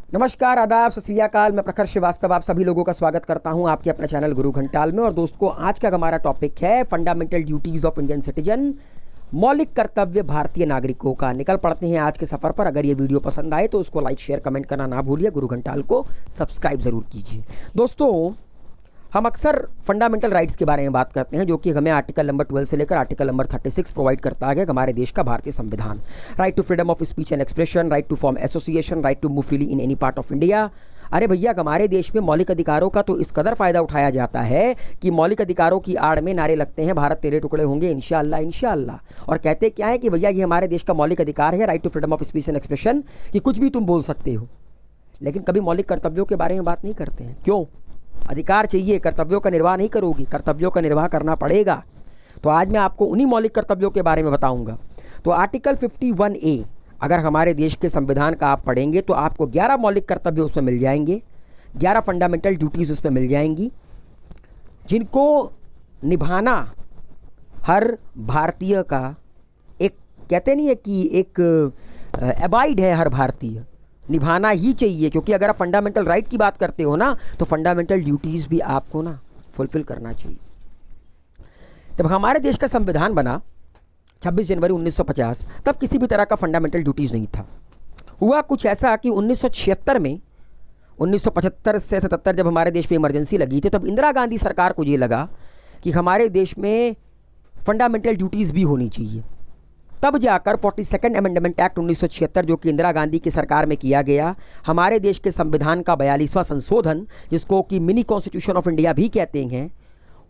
नमस्कार, आदाब, सत श्री अकाल। मैं प्रखर श्रीवास्तव आप सभी लोगों का स्वागत करता हूं आपके अपने चैनल गुरु घंटाल में। और दोस्तों, आज का हमारा टॉपिक है fundamental duties of Indian citizen, मौलिक कर्तव्य भारतीय नागरिकों का। निकल पड़ते हैं आज के सफ़र पर। अगर ये वीडियो पसंद आए तो उसको लाइक शेयर कमेंट करना ना भूलिए। गुरु घंटाल को सब्सक्राइब ज़रूर कीजिए। दोस्तों, हम अक्सर फंडामेंटल राइट्स के बारे में बात करते हैं, जो कि हमें आर्टिकल नंबर 12 से लेकर आर्टिकल नंबर 36 प्रोवाइड करता है हमारे देश का भारतीय संविधान। Right to freedom of speech and expression, right to form association, right to move freely in any part of India. अरे भैया, हमारे देश में मौलिक अधिकारों का तो इस कदर फ़ायदा उठाया जाता है कि मौलिक अधिकारों की आड़ में नारे लगते हैं, भारत तेरे टुकड़े होंगे इंशाअल्लाह इंशाअल्लाह। और कहते क्या है कि भैया ये हमारे देश का मौलिक अधिकार है, right to freedom of speech and expression, कि कुछ भी तुम बोल सकते हो। लेकिन कभी मौलिक कर्तव्यों के बारे में बात नहीं करते हैं। क्यों? अधिकार चाहिए, कर्तव्यों का निर्वाह नहीं करोगी, कर्तव्यों का निर्वाह करना पड़ेगा। तो आज मैं आपको उन्हीं मौलिक कर्तव्यों के बारे में बताऊंगा। तो आर्टिकल 51A अगर हमारे देश के संविधान का आप पढ़ेंगे तो आपको 11 मौलिक कर्तव्य उसमें मिल जाएंगे, 11 फंडामेंटल ड्यूटीज़ उसमें मिल जाएंगी, जिनको निभाना हर भारतीय का एक, कहते नहीं है कि एक एबाइड है, हर भारतीय निभाना ही चाहिए। क्योंकि अगर आप फंडामेंटल राइट की बात करते हो ना, तो फंडामेंटल ड्यूटीज़ भी आपको ना फुलफिल करना चाहिए। जब हमारे देश का संविधान बना 26 जनवरी 1950, तब किसी भी तरह का फंडामेंटल ड्यूटीज़ नहीं था। हुआ कुछ ऐसा कि 1976 में, 1975 से 77 जब हमारे देश में इमरजेंसी लगी थी, तब इंदिरा गांधी सरकार को ये लगा कि हमारे देश में फंडामेंटल ड्यूटीज़ भी होनी चाहिए। तब जाकर 42nd अमेंडमेंट एक्ट 1976, जो कि इंदिरा गांधी की सरकार में किया गया, हमारे देश के संविधान का 42वां संशोधन, जिसको कि मिनी कॉन्स्टिट्यूशन ऑफ इंडिया भी कहते हैं,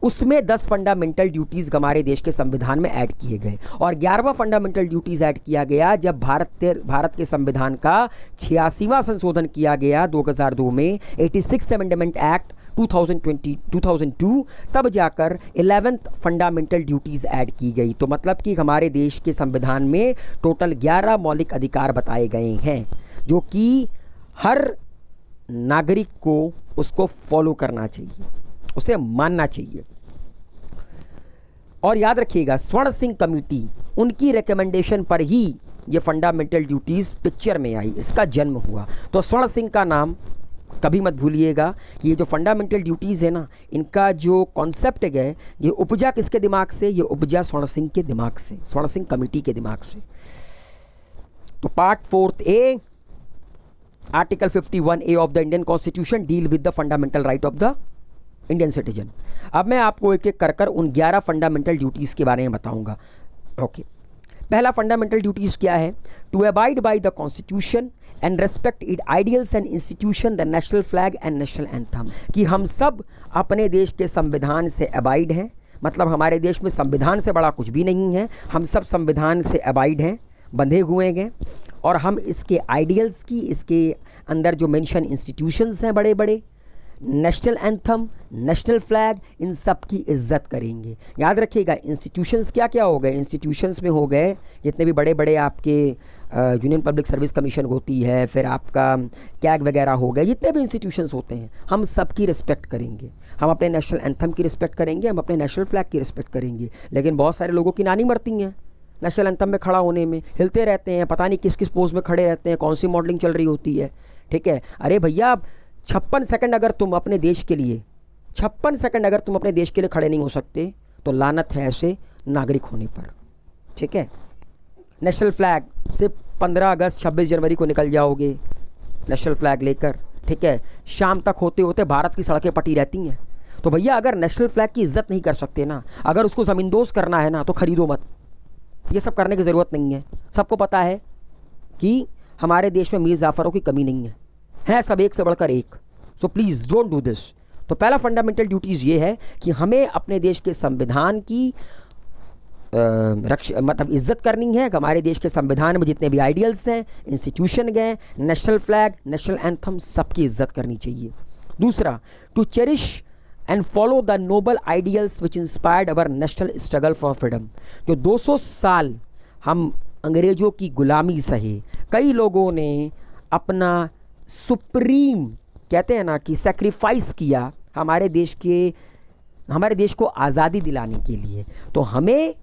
उसमें 10 फंडामेंटल ड्यूटीज़ हमारे देश के संविधान में ऐड किए गए। और 11वां फंडामेंटल ड्यूटीज़ ऐड किया गया जब भारत के संविधान का 86वां संशोधन किया गया 2002 में, 86th अमेंडमेंट एक्ट 2002, तब जाकर 11th फंडामेंटल ड्यूटीज़ ऐड की गई। तो मतलब कि हमारे देश के संविधान में टोटल 11 मौलिक अधिकार बताए गए हैं, जो कि हर नागरिक को उसको फॉलो करना चाहिए, उसे मानना चाहिए। और याद रखिएगा, स्वर्ण सिंह कमेटी, उनकी रिकमेंडेशन पर ही ये फंडामेंटल ड्यूटीज़ पिक्चर में आई, इसका जन्म हुआ। तो स्वर्ण सिंह का नाम कभी मत भूलिएगा कि ये जो फंडामेंटल ड्यूटीज़ है ना, इनका जो कॉन्सेप्ट है, ये उपजा किसके दिमाग से? ये उपजा स्वर्ण सिंह के दिमाग से, स्वर्ण सिंह कमेटी के दिमाग से। तो part 4A, article 51A of the Indian constitution deal with the fundamental right of the Indian citizen. अब मैं आपको एक एक कर उन 11 फंडामेंटल ड्यूटीज़ के बारे में बताऊंगा। ओके, पहला फंडामेंटल ड्यूटीज़ क्या है? To abide by the constitution and respect it ideals and institution, the national flag and national anthem. कि हम सब अपने देश के संविधान से अबाइड हैं, मतलब हमारे देश में संविधान से बड़ा कुछ भी नहीं है, हम सब संविधान से अबाइड हैं, बंधे हुए हैं। और हम इसके आइडियल्स की, इसके अंदर जो मेंशन इंस्टीट्यूशंस हैं बड़े बड़े, नेशनल एंथम, नेशनल फ्लैग, इन सब की इज्जत करेंगे। याद रखिएगा, इंस्टीट्यूशंस क्या क्या हो गए? इंस्टीट्यूशंस में हो गए जितने भी बड़े बड़े आपके यूनियन पब्लिक सर्विस कमीशन होती है, फिर आपका कैग वगैरह हो गए, जितने भी इंस्टीट्यूशंस होते हैं, हम सब की रिस्पेक्ट करेंगे। हम अपने नेशनल एंथम की रिस्पेक्ट करेंगे, हम अपने नेशनल फ्लैग की रिस्पेक्ट करेंगे। लेकिन बहुत सारे लोगों की नानी मरती हैं नेशनल एंथम में खड़ा होने में, हिलते रहते हैं, पता नहीं किस किस पोज में खड़े रहते हैं, कौन सी मॉडलिंग चल रही होती है। ठीक है, अरे भैया, 56 सेकंड अगर तुम अपने देश के लिए, 56 सेकंड अगर तुम अपने देश के लिए खड़े नहीं हो सकते, तो लानत है ऐसे नागरिक होने पर। ठीक है, नेशनल फ्लैग सिर्फ 15 अगस्त 26 जनवरी को निकल जाओगे नेशनल फ्लैग लेकर, ठीक है, शाम तक होते होते भारत की सड़कें पटी रहती हैं। तो भैया, अगर नेशनल फ्लैग की इज्जत नहीं कर सकते ना, अगर उसको ज़मींदोज़ करना है ना, तो ख़रीदो मत। ये सब करने की ज़रूरत नहीं है। सबको पता है कि हमारे देश में मीर जाफ़रों की कमी नहीं है सब एक से बढ़कर एक। So please don't do this. तो पहला फंडामेंटल ड्यूटीज़ ये है कि हमें अपने देश के संविधान की मतलब इज्जत करनी है। हमारे देश के संविधान में जितने भी आइडियल्स हैं, इंस्टीट्यूशन गए, नेशनल फ्लैग, नेशनल एंथम, सबकी इज्जत करनी चाहिए। दूसरा, to cherish and follow the noble ideals which inspired our national struggle for freedom. जो 200 साल हम अंग्रेज़ों की गुलामी सहे, कई लोगों ने अपना सुप्रीम, कहते हैं ना कि सेक्रीफाइस किया हमारे देश को आज़ादी दिलाने के लिए। तो हमें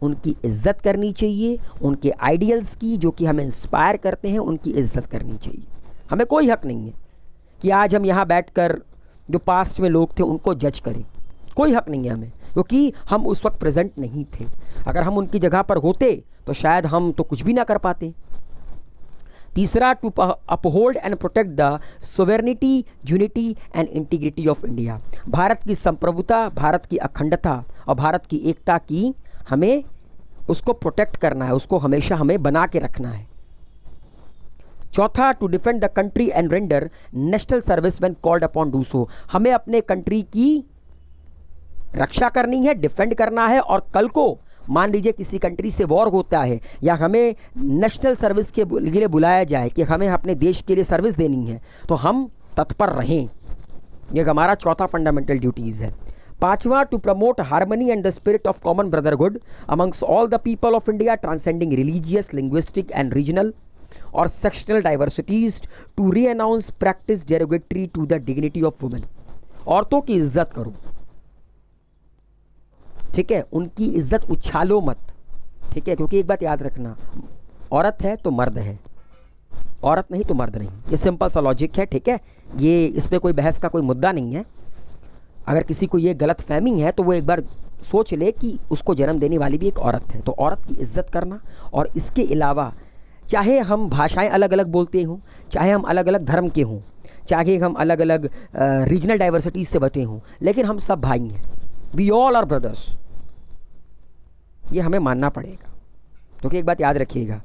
उनकी इज्जत करनी चाहिए, उनके आइडियल्स की, जो कि हमें इंस्पायर करते हैं, उनकी इज्जत करनी चाहिए। हमें कोई हक नहीं है कि आज हम यहाँ बैठकर जो पास्ट में लोग थे उनको जज करें, कोई हक नहीं है हमें, क्योंकि हम उस वक्त प्रेजेंट नहीं थे। अगर हम उनकी जगह पर होते तो शायद हम तो कुछ भी ना कर पाते। तीसरा, to uphold and protect the sovereignty, unity and integrity of India. Bharat की संप्रभुता, भारत की अखंडता और भारत की एकता की हमें उसको प्रोटेक्ट करना है, उसको हमेशा हमें बना के रखना है। चौथा, to defend the country and render national service when called upon do so. हमें अपने कंट्री की रक्षा करनी है, डिफेंड करना है, और कल को मान लीजिए किसी कंट्री से वॉर होता है या हमें नेशनल सर्विस के लिए बुलाया जाए कि हमें अपने देश के लिए सर्विस देनी है, तो हम तत्पर रहें। यह हमारा चौथा फंडामेंटल ड्यूटीज़ है। पांचवा, to promote harmony and the spirit of common brotherhood amongst all the people of India, transcending religious, linguistic and regional और sectional diversities, to renounce practice derogatory to the dignity of women. औरतों की इज्जत करो, ठीक है, उनकी इज्जत उछालो मत, ठीक है, क्योंकि एक बात याद रखना, औरत है तो मर्द है, औरत नहीं तो मर्द नहीं। ये सिंपल सा लॉजिक है, ठीक है, ये इस पर कोई बहस का कोई मुद्दा नहीं है। अगर किसी को ये गलत फहमी है तो वो एक बार सोच ले कि उसको जन्म देने वाली भी एक औरत है। तो औरत की इज्जत करना, और इसके अलावा चाहे हम भाषाएं अलग अलग बोलते हों, चाहे हम अलग अलग धर्म के हों, चाहे हम अलग अलग रीजनल डाइवर्सिटीज से बटे हों, लेकिन हम सब भाई हैं, वी ऑल आर ब्रदर्स। ये हमें मानना पड़ेगा। क्योंकि एक बात याद रखिएगा,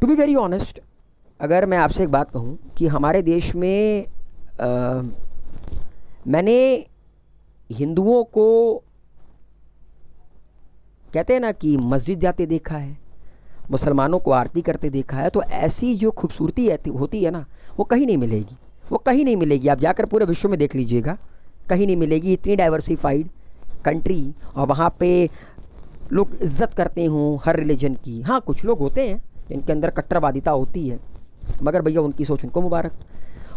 टू बी वेरी ऑनेस्ट, अगर मैं आपसे एक बात कहूँ कि हमारे देश में मैंने हिंदुओं को कहते हैं ना कि मस्जिद जाते देखा है, मुसलमानों को आरती करते देखा है, तो ऐसी जो खूबसूरती होती है ना, वो कहीं नहीं मिलेगी, वो कहीं नहीं मिलेगी। आप जाकर पूरे विश्व में देख लीजिएगा, कहीं नहीं मिलेगी। इतनी डाइवर्सिफाइड कंट्री, और वहाँ पे लोग इज्जत करते हों हर रिलीजन की। हाँ, कुछ लोग होते हैं जिनके अंदर कट्टरवादिता होती है, मगर भैया उनकी सोच उनको मुबारक।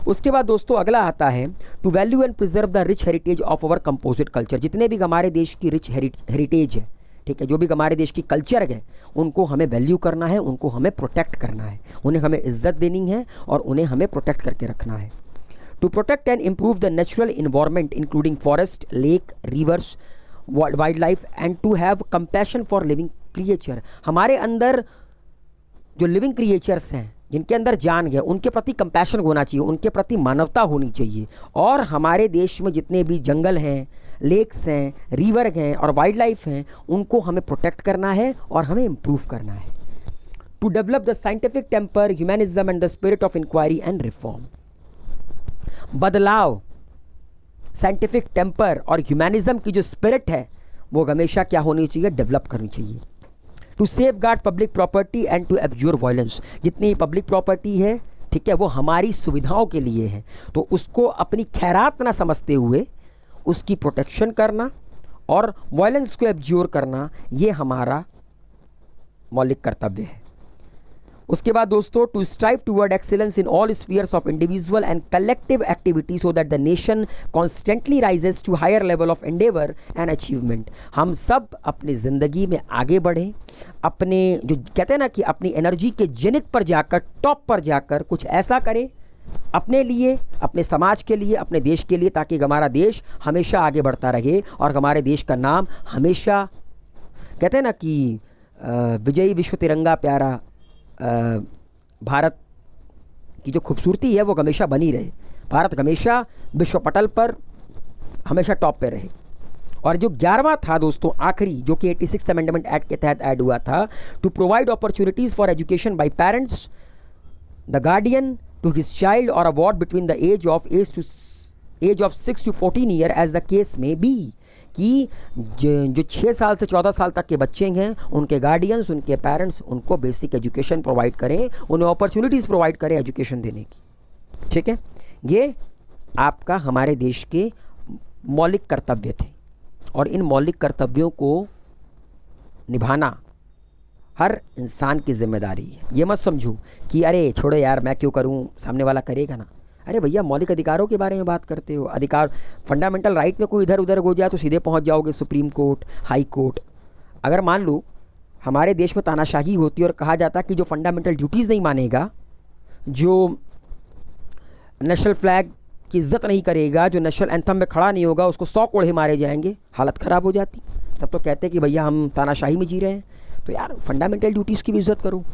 उसके बाद दोस्तों अगला आता है, to value and preserve the rich heritage of our composite culture. जितने भी हमारे देश की रिच हेरिटेज है, ठीक है, जो भी हमारे देश की कल्चर है, उनको हमें वैल्यू करना है, उनको हमें प्रोटेक्ट करना है, उन्हें हमें इज्जत देनी है और उन्हें हमें प्रोटेक्ट करके रखना है। To protect and improve the natural environment including forest, lake, rivers, wild life, and to have compassion for living creature. हमारे अंदर जो लिविंग क्रिएचर्स हैं, जिनके अंदर जान है, उनके प्रति कंपैशन होना चाहिए, उनके प्रति मानवता होनी चाहिए। और हमारे देश में जितने भी जंगल हैं, लेक्स हैं, रिवर हैं और वाइल्ड लाइफ हैं, उनको हमें प्रोटेक्ट करना है और हमें इम्प्रूव करना है। To develop the scientific temper, humanism and the spirit of inquiry and reform. बदलाव, साइंटिफिक टेम्पर और ह्यूमैनिज्म की जो स्पिरिट है, वो हमेशा क्या होनी चाहिए, डेवलप करनी चाहिए। To safeguard public property and to abjure violence. जितनी पब्लिक प्रॉपर्टी है, ठीक है, वो हमारी सुविधाओं के लिए है, तो उसको अपनी खैरात ना समझते हुए उसकी प्रोटेक्शन करना और वायलेंस को एब्ज्योर करना, ये हमारा मौलिक कर्तव्य है। उसके बाद दोस्तों, to strive toward excellence in all spheres of individual and collective activity so that the nation constantly rises to higher level of endeavour and achievement. हम सब अपनी ज़िंदगी में आगे बढ़ें, अपने जो कहते हैं ना कि अपनी एनर्जी के जेनिथ पर जाकर, टॉप पर जाकर कुछ ऐसा करें अपने लिए, अपने समाज के लिए, अपने देश के लिए, ताकि हमारा देश हमेशा आगे बढ़ता रहे और हमारे देश का नाम हमेशा, कहते हैं ना कि विजयी विश्व तिरंगा प्यारा, भारत की जो खूबसूरती है वो हमेशा बनी रहे, भारत हमेशा विश्व पटल पर हमेशा टॉप पे रहे। और जो 11वां था दोस्तों, आखिरी, जो कि 86th अमेंडमेंट एक्ट के तहत ऐड हुआ था, to provide opportunities for education by parents, the guardian to his child और or ward between the age of 6 to 14 year as the case may be. कि जो 6 साल से 14 साल तक के बच्चे हैं, उनके गार्डियंस, उनके पेरेंट्स उनको बेसिक एजुकेशन प्रोवाइड करें, उन्हें अपॉर्चुनिटीज़ प्रोवाइड करें एजुकेशन देने की, ठीक है। ये आपका हमारे देश के मौलिक कर्तव्य थे, और इन मौलिक कर्तव्यों को निभाना हर इंसान की जिम्मेदारी है। ये मत समझूं कि अरे छोड़ो यार, मैं क्यों करूं, सामने वाला करेगा ना। अरे भैया, मौलिक अधिकारों के बारे में बात करते हो, अधिकार, फंडामेंटल राइट में कोई इधर उधर हो जाए तो सीधे पहुंच जाओगे सुप्रीम कोर्ट, हाई कोर्ट। अगर मान लो हमारे देश में तानाशाही होती और कहा जाता कि जो फंडामेंटल ड्यूटीज़ नहीं मानेगा, जो नेशनल फ्लैग की इज्जत नहीं करेगा, जो नेशनल एंथम में खड़ा नहीं होगा, उसको 100 कोड़े मारे जाएंगे, हालत ख़राब हो जाती। तब तो कहते कि भैया हम तानाशाही में जी रहे हैं। तो यार फंडामेंटल ड्यूटीज़ की भी इज्जत करो।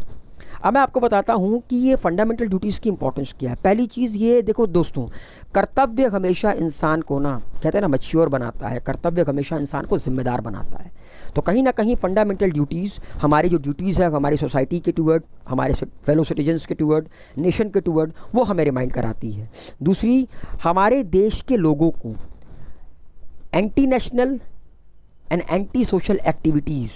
अब मैं आपको बताता हूँ कि ये फंडामेंटल ड्यूटीज़ की इंपॉर्टेंस क्या है। पहली चीज़ ये देखो दोस्तों, कर्तव्य हमेशा इंसान को ना, कहते हैं ना, मैच्योर बनाता है। कर्तव्य हमेशा इंसान को जिम्मेदार बनाता है। तो कहीं ना कहीं फंडामेंटल ड्यूटीज़, हमारी जो ड्यूटीज़ है हमारी सोसाइटी के टूवर्ड, हमारे फेलो सिटीजन्स के टूवर्ड, नेशन के टूवर्ड, वो हमें रिमाइंड कराती है। दूसरी, हमारे देश के लोगों को anti national and anti social activities,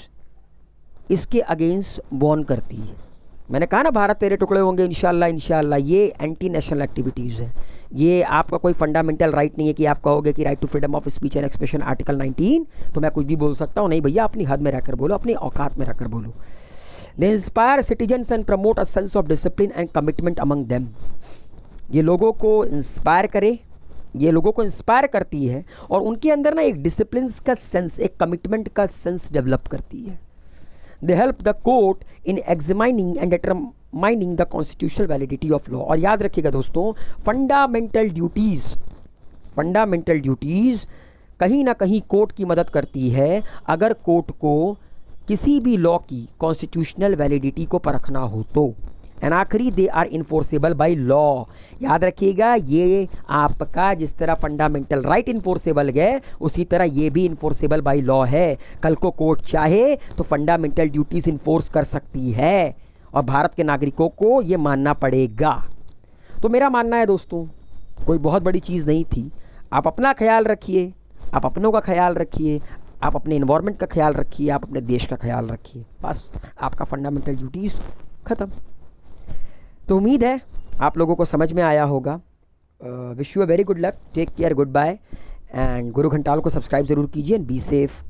इसके अगेंस्ट वार्न करती है। मैंने कहा ना, भारत तेरे टुकड़े होंगे इंशाल्लाह इंशाल्लाह, ये एंटी नेशनल एक्टिविटीज़ है। ये आपका कोई फंडामेंटल राइट नहीं है कि आप कहोगे कि right to freedom of speech and expression article 19, तो मैं कुछ भी बोल सकता हूँ। नहीं भैया, अपनी हद में रहकर बोलो, अपनी औकात में रहकर बोलो। They inspire citizens and promote a sense of discipline and commitment among them. ये लोगों को इंस्पायर करे, ये लोगों को इंस्पायर करती है और उनके अंदर ना एक डिसिप्लिन का सेंस, एक कमिटमेंट का सेंस डेवलप करती है। They help the court in examining and determining the constitutional validity of law। और याद रखिएगा दोस्तों, फंडामेंटल ड्यूटीज़ कहीं ना कहीं कोर्ट की मदद करती है अगर कोर्ट को किसी भी लॉ की कॉन्स्टिट्यूशनल वैलिडिटी को परखना हो तो। एंड आखिरी, they are enforceable by law. याद रखिएगा, ये आपका जिस तरह फंडामेंटल राइट इन्फोर्सेबल है, उसी तरह ये भी इन्फोर्सेबल बाय लॉ है। कल को कोर्ट चाहे तो फंडामेंटल ड्यूटीज़ इन्फोर्स कर सकती है और भारत के नागरिकों को ये मानना पड़ेगा। तो मेरा मानना है दोस्तों, कोई बहुत बड़ी चीज़ नहीं थी। आप अपना ख्याल रखिए, आप अपनों का ख्याल रखिए, आप अपने इन्वायरमेंट का ख्याल रखिए, आप अपने देश का ख्याल रखिए। बस आपका फंडामेंटल ड्यूटीज़ ख़त्म। तो उम्मीद है आप लोगों को समझ में आया होगा। Wish you a very good luck, take care, good bye, and Guru Ghantal को सब्सक्राइब ज़रूर कीजिए। Be safe.